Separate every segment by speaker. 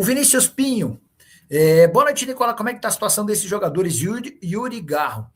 Speaker 1: O Vinícius Pinho. Boa noite, Nicola. Como é que está a situação desses jogadores? Yuri Garro.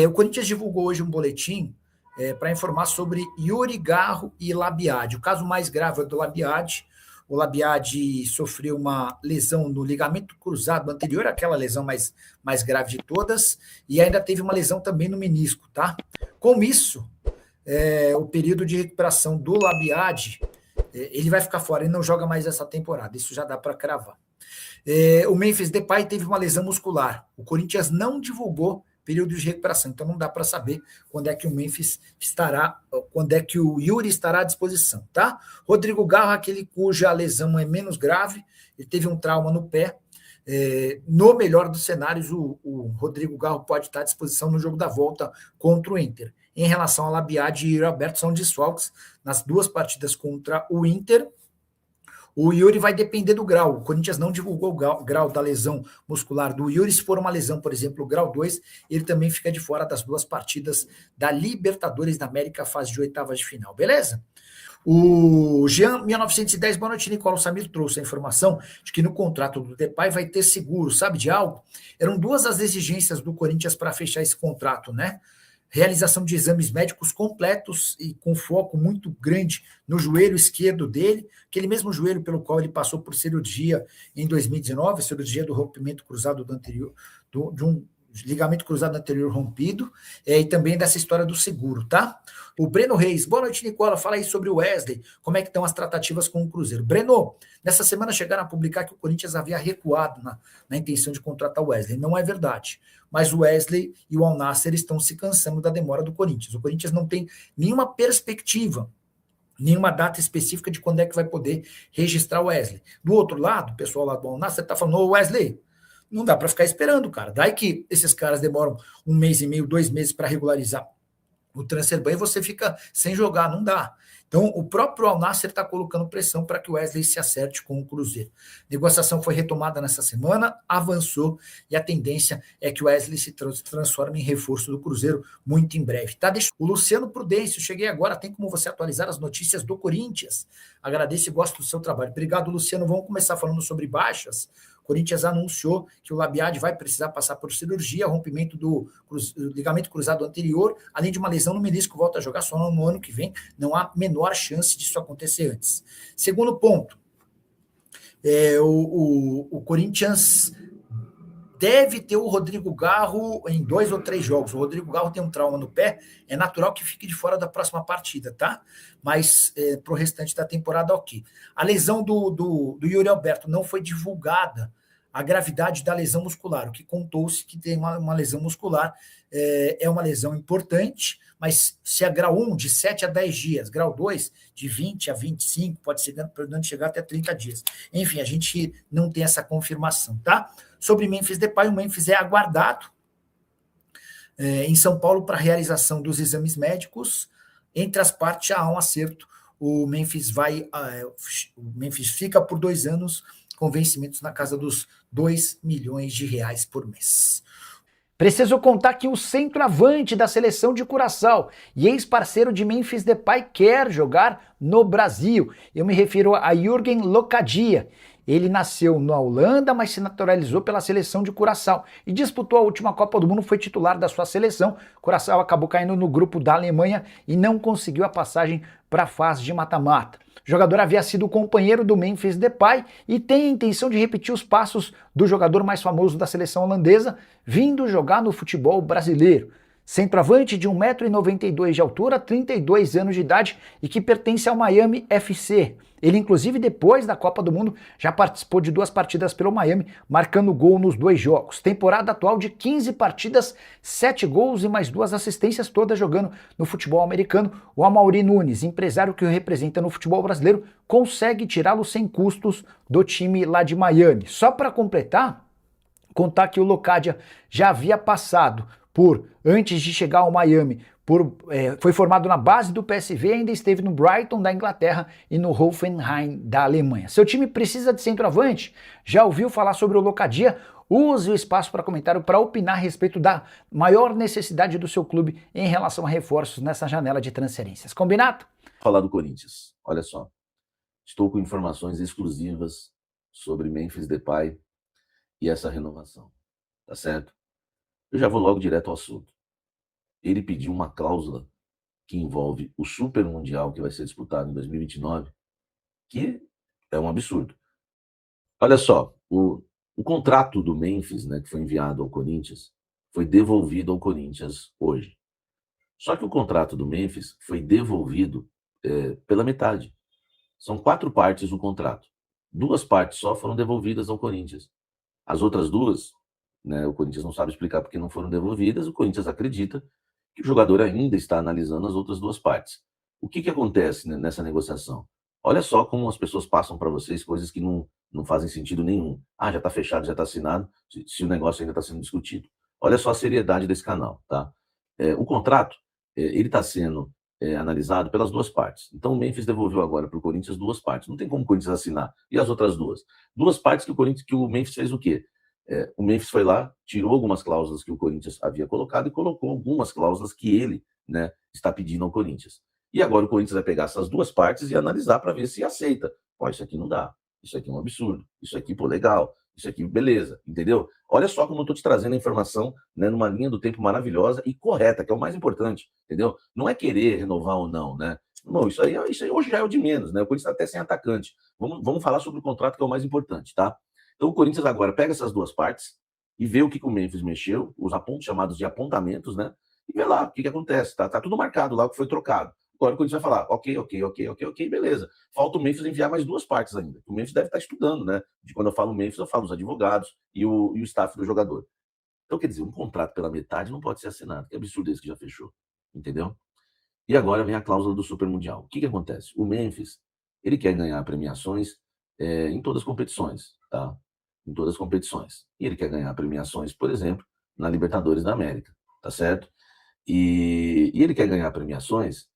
Speaker 1: O Corinthians divulgou hoje um boletim para informar sobre Yuri Garro e Labiade. O caso mais grave é do Labiade. O Labiade sofreu uma lesão no ligamento cruzado anterior, aquela lesão mais grave de todas, e ainda teve uma lesão também no menisco, tá? Com isso, o período de recuperação do Labiade, ele vai ficar fora, ele não joga mais essa temporada, isso já dá para cravar. O Memphis Depay teve uma lesão muscular. O Corinthians não divulgou período de recuperação, então não dá para saber quando é que o Memphis estará, quando é que o Yuri estará à disposição, tá? Rodrigo Garro, aquele cuja lesão é menos grave, ele teve um trauma no pé. No melhor dos cenários, o Rodrigo Garro pode estar à disposição no jogo da volta contra o Inter. Em relação a Labiade e Alberto, são desfalques nas duas partidas contra o Inter. O Yuri vai depender do grau. O Corinthians não divulgou o grau da lesão muscular do Yuri. Se for uma lesão, por exemplo, grau 2, ele também fica de fora das duas partidas da Libertadores da América, fase de oitavas de final. Beleza? O Jean 1910, boa noite, Nicola. O Samir trouxe a informação de que no contrato do Depay vai ter seguro, sabe de algo? Eram duas as exigências do Corinthians para fechar esse contrato, né? Realização de exames médicos completos e com foco muito grande no joelho esquerdo dele, aquele mesmo joelho pelo qual ele passou por cirurgia em 2019, cirurgia do rompimento cruzado do anterior, de um ligamento cruzado anterior rompido, e também dessa história do seguro, tá? O Breno Reis, boa noite, Nicola, fala aí sobre o Wesley, como é que estão as tratativas com o Cruzeiro. Breno, nessa semana chegaram a publicar que o Corinthians havia recuado na intenção de contratar o Wesley, não é verdade, mas o Wesley e o Al Nassr estão se cansando da demora do Corinthians. O Corinthians não tem nenhuma perspectiva, nenhuma data específica de quando é que vai poder registrar o Wesley. Do outro lado, o pessoal lá do Al Nassr está falando, ô Wesley, não dá para ficar esperando, cara. Daí que esses caras demoram 1 mês e meio, 2 meses para regularizar o transfer ban e você fica sem jogar, não dá. Então, o próprio Al Nassr está colocando pressão para que o Wesley se acerte com o Cruzeiro. A negociação foi retomada nessa semana, avançou, e a tendência é que o Wesley se transforme em reforço do Cruzeiro muito em breve. Tá? O Luciano Prudêncio, cheguei agora, tem como você atualizar as notícias do Corinthians? Agradeço e gosto do seu trabalho. Obrigado, Luciano. Vamos começar falando sobre baixas. O Corinthians anunciou que o Labiade vai precisar passar por cirurgia, rompimento do ligamento cruzado anterior, além de uma lesão no menisco, volta a jogar só no ano que vem. Não há menor chance disso acontecer antes. Segundo ponto, o Corinthians deve ter o Rodrigo Garro em 2 ou 3 jogos. O Rodrigo Garro tem um trauma no pé, é natural que fique de fora da próxima partida, tá? Mas pro restante da temporada, ok. A lesão do Yuri Alberto não foi divulgada, a gravidade da lesão muscular, o que contou-se que tem uma lesão muscular, é uma lesão importante, mas se é grau 1, de 7 a 10 dias, grau 2, de 20 a 25, pode chegar até 30 dias. Enfim, a gente não tem essa confirmação, tá? Sobre Memphis Depay, o Memphis é aguardado em São Paulo para realização dos exames médicos. Entre as partes já há um acerto. O Memphis fica por 2 anos com vencimentos na casa dos R$2 milhões por mês.
Speaker 2: Preciso contar que o centroavante da seleção de Curaçao e ex-parceiro de Memphis Depay quer jogar no Brasil. Eu me refiro a Jürgen Locadia. Ele nasceu na Holanda, mas se naturalizou pela seleção de Curaçao e disputou a última Copa do Mundo, foi titular da sua seleção. Curaçao acabou caindo no grupo da Alemanha e não conseguiu a passagem para a fase de mata-mata. O jogador havia sido companheiro do Memphis Depay e tem a intenção de repetir os passos do jogador mais famoso da seleção holandesa, vindo jogar no futebol brasileiro. Centroavante de 1,92 m de altura, 32 anos de idade e que pertence ao Miami FC. Ele, inclusive, depois da Copa do Mundo, já participou de 2 partidas pelo Miami, marcando gol nos 2 jogos. Temporada atual de 15 partidas, 7 gols e mais 2 assistências, todas jogando no futebol americano. O Amaury Nunes, empresário que o representa no futebol brasileiro, consegue tirá-lo sem custos do time lá de Miami. Só para completar, contar que o Locadia já havia passado antes de chegar ao Miami, foi formado na base do PSV, ainda esteve no Brighton da Inglaterra e no Hoffenheim da Alemanha. Seu time precisa de centroavante? Já ouviu falar sobre o Locadia? Use o espaço para comentário para opinar a respeito da maior necessidade do seu clube em relação a reforços nessa janela de transferências. Combinado?
Speaker 3: Falar do Corinthians. Olha só, estou com informações exclusivas sobre Memphis Depay e essa renovação, tá certo? Eu já vou logo direto ao assunto. Ele pediu uma cláusula que envolve o Super Mundial que vai ser disputado em 2029, que é um absurdo. Olha só, o contrato do Memphis, né, que foi enviado ao Corinthians, foi devolvido ao Corinthians hoje. Só que o contrato do Memphis foi devolvido pela metade. São 4 partes do contrato. 2 partes só foram devolvidas ao Corinthians. As outras 2, né, o Corinthians não sabe explicar porque não foram devolvidas, o Corinthians acredita que o jogador ainda está analisando as outras 2 partes. O que acontece, né, nessa negociação? Olha só como as pessoas passam para vocês coisas que não fazem sentido nenhum. Ah, já está fechado, já está assinado, se o negócio ainda está sendo discutido. Olha só a seriedade desse canal, tá? O contrato, ele está sendo analisado pelas 2 partes. Então o Memphis devolveu agora para o Corinthians 2 partes. Não tem como o Corinthians assinar. E as outras 2? 2 partes que o Memphis fez o quê? O Memphis foi lá, tirou algumas cláusulas que o Corinthians havia colocado e colocou algumas cláusulas que ele, né, está pedindo ao Corinthians. E agora o Corinthians vai pegar essas 2 partes e analisar para ver se aceita. Pô, isso aqui não dá. Isso aqui é um absurdo. Isso aqui, pô, legal. Isso aqui, beleza. Entendeu? Olha só como eu estou te trazendo a informação, né, numa linha do tempo maravilhosa e correta, que é o mais importante. Entendeu? Não é querer renovar ou não, né? Não, isso aí hoje já é o de menos, né? O Corinthians está até sem atacante. Vamos falar sobre o contrato, que é o mais importante, tá? Então o Corinthians agora pega essas 2 partes e vê o que o Memphis mexeu, os apontos chamados de apontamentos, né? E vê lá o que acontece. Tá tudo marcado lá, o que foi trocado. Agora o Corinthians vai falar, ok, beleza. Falta o Memphis enviar mais 2 partes ainda. O Memphis deve estar estudando, né? De quando eu falo Memphis, eu falo os advogados e o staff do jogador. Então, quer dizer, um contrato pela metade não pode ser assinado. Que absurdo esse que já fechou. Entendeu? E agora vem a cláusula do Super Mundial. O que acontece? O Memphis, ele quer ganhar premiações em todas as competições, tá? Em todas as competições. E ele quer ganhar premiações, por exemplo, na Libertadores da América, tá certo? E ele quer ganhar premiações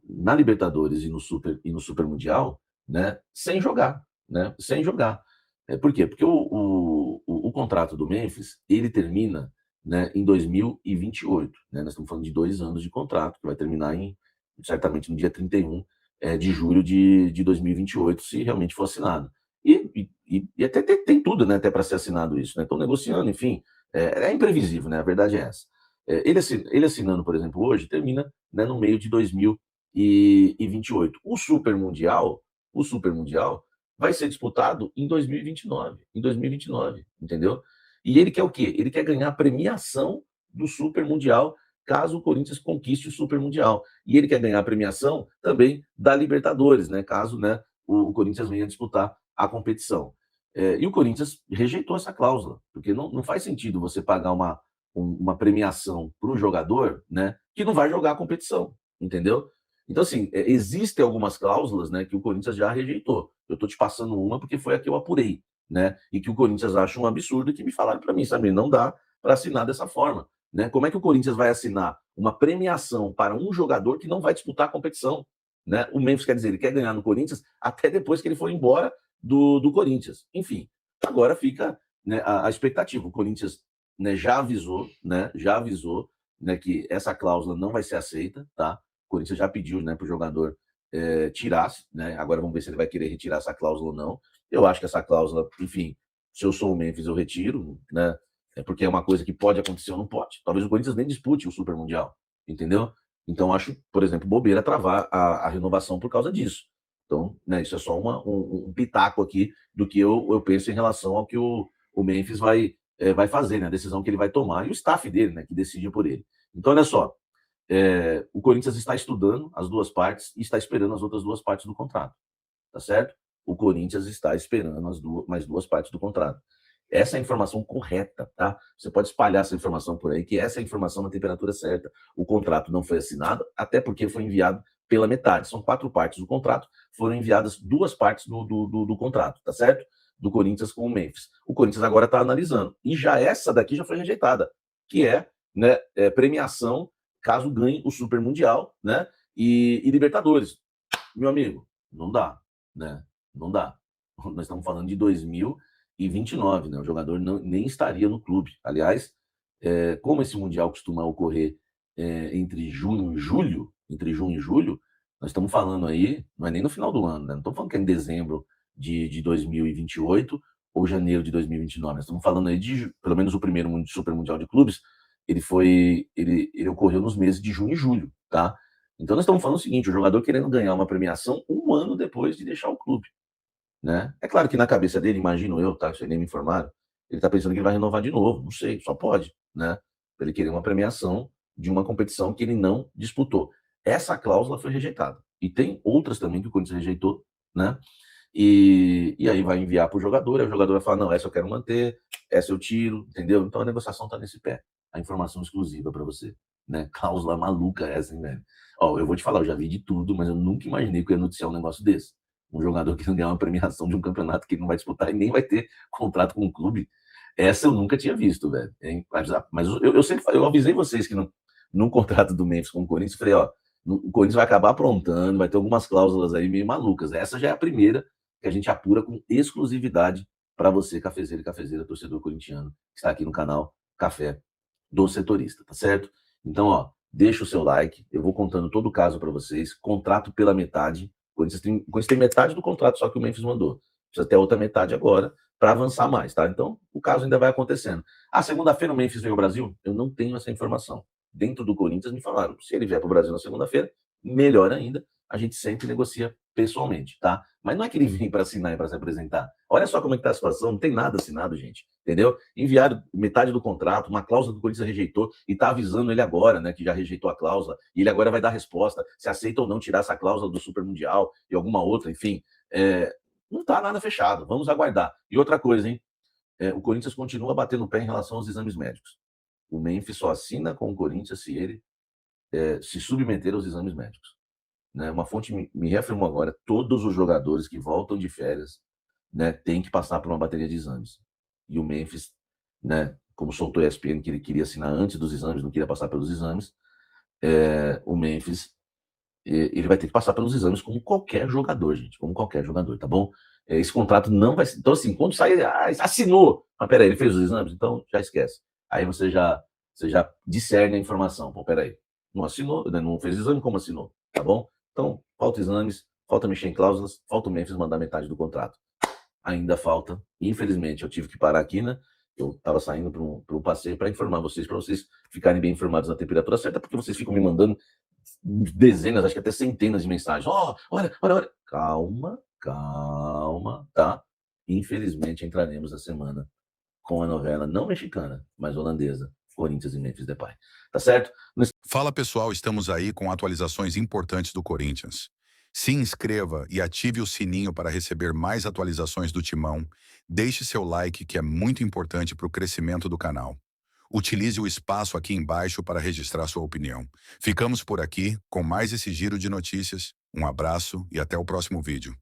Speaker 3: na Libertadores e no Super Mundial, né, sem jogar, né? Sem jogar. Por quê? Porque o contrato do Memphis, ele termina, né, em 2028. Né? Nós estamos falando de 2 anos de contrato, que vai terminar certamente no dia 31 de julho de 2028, se realmente for assinado. E até tem tudo, né, até para ser assinado isso. Né? Estão negociando, enfim. É imprevisível, né? A verdade é essa. Ele assinando, por exemplo, hoje, termina, né, no meio de 2028. O Super Mundial vai ser disputado em 2029. Em 2029, entendeu? E ele quer o quê? Ele quer ganhar a premiação do Super Mundial, caso o Corinthians conquiste o Super Mundial. E ele quer ganhar a premiação também da Libertadores, né? Caso, né, o Corinthians venha disputar a competição. E o Corinthians rejeitou essa cláusula, porque não faz sentido você pagar uma premiação para o jogador, né, que não vai jogar a competição, entendeu? Então, assim, existem algumas cláusulas, né, que o Corinthians já rejeitou. Eu estou te passando uma porque foi a que eu apurei, né, e que o Corinthians acha um absurdo e que me falaram para mim, sabe, não dá para assinar dessa forma, né? Como é que o Corinthians vai assinar uma premiação para um jogador que não vai disputar a competição, né? O Memphis, quer dizer, ele quer ganhar no Corinthians até depois que ele for embora do Corinthians. Enfim, agora fica, né, a expectativa. O Corinthians, né, já avisou, né, que essa cláusula não vai ser aceita, tá? O Corinthians já pediu, né, para o jogador tirar, né? Agora vamos ver se ele vai querer retirar essa cláusula ou não. Eu acho que essa cláusula, enfim, se eu sou o Memphis, eu retiro, né? Porque é uma coisa que pode acontecer ou não pode. Talvez o Corinthians nem dispute o Super Mundial, entendeu? Então acho, por exemplo, bobeira travar a renovação por causa disso. Então, né, isso é só um pitaco aqui do que eu penso em relação ao que o Memphis vai fazer, né? A decisão que ele vai tomar e o staff dele, né, que decide por ele. Então, olha só, o Corinthians está estudando as 2 partes e está esperando as outras 2 partes do contrato, tá certo? O Corinthians está esperando mais 2 partes do contrato. Essa é a informação correta, tá? Você pode espalhar essa informação por aí, que essa é a informação na temperatura certa. O contrato não foi assinado, até porque foi enviado pela metade. São 4 partes do contrato, foram enviadas 2 partes do contrato, tá certo? Do Corinthians com o Memphis. O Corinthians agora está analisando. E já essa daqui já foi rejeitada, que né, premiação caso ganhe o Super Mundial, né? E Libertadores. Meu amigo, não dá, né? Não dá. Nós estamos falando de 2029, né? O jogador nem estaria no clube. Aliás, como esse Mundial costuma ocorrer entre junho e julho, nós estamos falando aí, não é nem no final do ano, né? Não estamos falando que é em dezembro de 2028 ou janeiro de 2029. Nós estamos falando aí de, pelo menos o primeiro Super Mundial de Clubes, ele ocorreu nos meses de junho e julho, tá? Então nós estamos falando o seguinte, o jogador querendo ganhar uma premiação 1 ano depois de deixar o clube, né? É claro que na cabeça dele, imagino eu, tá? Isso aí nem me informaram, ele tá pensando que ele vai renovar de novo, não sei, só pode, né? Ele querer uma premiação de uma competição que ele não disputou. Essa cláusula foi rejeitada. E tem outras também que o Corinthians rejeitou, né? E aí vai enviar para o jogador, aí o jogador vai falar, não, essa eu quero manter, essa eu tiro, entendeu? Então a negociação está nesse pé. A informação exclusiva para você, né? Cláusula maluca essa, hein, velho? Ó, eu vou te falar, eu já vi de tudo, mas eu nunca imaginei que eu ia noticiar um negócio desse. Um jogador que não ganhar uma premiação de um campeonato que ele não vai disputar e nem vai ter contrato com o clube. Essa eu nunca tinha visto, velho. Mas eu sempre eu avisei vocês que no contrato do Memphis com o Corinthians, falei, ó, o Corinthians vai acabar aprontando, vai ter algumas cláusulas aí meio malucas. Essa já é a primeira que a gente apura com exclusividade para você, cafezeiro e cafezeira, torcedor corintiano, que está aqui no canal Café do Setorista, tá certo? Então, ó, deixa o seu like, eu vou contando todo o caso para vocês, contrato pela metade, o Corinthians tem metade do contrato só que o Memphis mandou, precisa ter a outra metade agora para avançar mais, tá? Então, o caso ainda vai acontecendo. Ah, segunda-feira o Memphis veio ao Brasil? Eu não tenho essa informação. Dentro do Corinthians me falaram, se ele vier para o Brasil na segunda-feira, melhor ainda, a gente sempre negocia pessoalmente, tá? Mas não é que ele vem para assinar e para se apresentar. Olha só como é que tá a situação, não tem nada assinado, gente, entendeu? Enviaram metade do contrato, uma cláusula que o Corinthians rejeitou e tá avisando ele agora, né, que já rejeitou a cláusula, e ele agora vai dar resposta, se aceita ou não tirar essa cláusula do Super Mundial e alguma outra, enfim. Não tá nada fechado, vamos aguardar. E outra coisa, hein? O Corinthians continua batendo o pé em relação aos exames médicos. O Memphis só assina com o Corinthians se ele se submeter aos exames médicos. Né? Uma fonte me reafirmou agora, todos os jogadores que voltam de férias, né, têm que passar por uma bateria de exames. E o Memphis, né, como soltou a ESPN que ele queria assinar antes dos exames, não queria passar pelos exames, o Memphis ele vai ter que passar pelos exames como qualquer jogador, gente, como qualquer jogador, tá bom? Esse contrato não vai... Então, assim, quando sair, assinou, mas peraí, ele fez os exames? Então, já esquece. Aí você já discerne a informação. Pô, peraí, não assinou, não fez exame, como assinou? Tá bom? Então, falta exames, falta mexer em cláusulas, falta o Memphis mandar metade do contrato. Ainda falta, infelizmente, eu tive que parar aqui, né? Eu estava saindo para um passeio para informar vocês, para vocês ficarem bem informados na temperatura certa, porque vocês ficam me mandando dezenas, acho que até centenas de mensagens. Ó, olha. Calma, tá? Infelizmente, entraremos na semana com a novela não mexicana, mas holandesa, Corinthians e Memphis Depay. Tá certo?
Speaker 4: Fala pessoal, estamos aí com atualizações importantes do Corinthians. Se inscreva e ative o sininho para receber mais atualizações do Timão. Deixe seu like, que é muito importante para o crescimento do canal. Utilize o espaço aqui embaixo para registrar sua opinião. Ficamos por aqui com mais esse giro de notícias. Um abraço e até o próximo vídeo.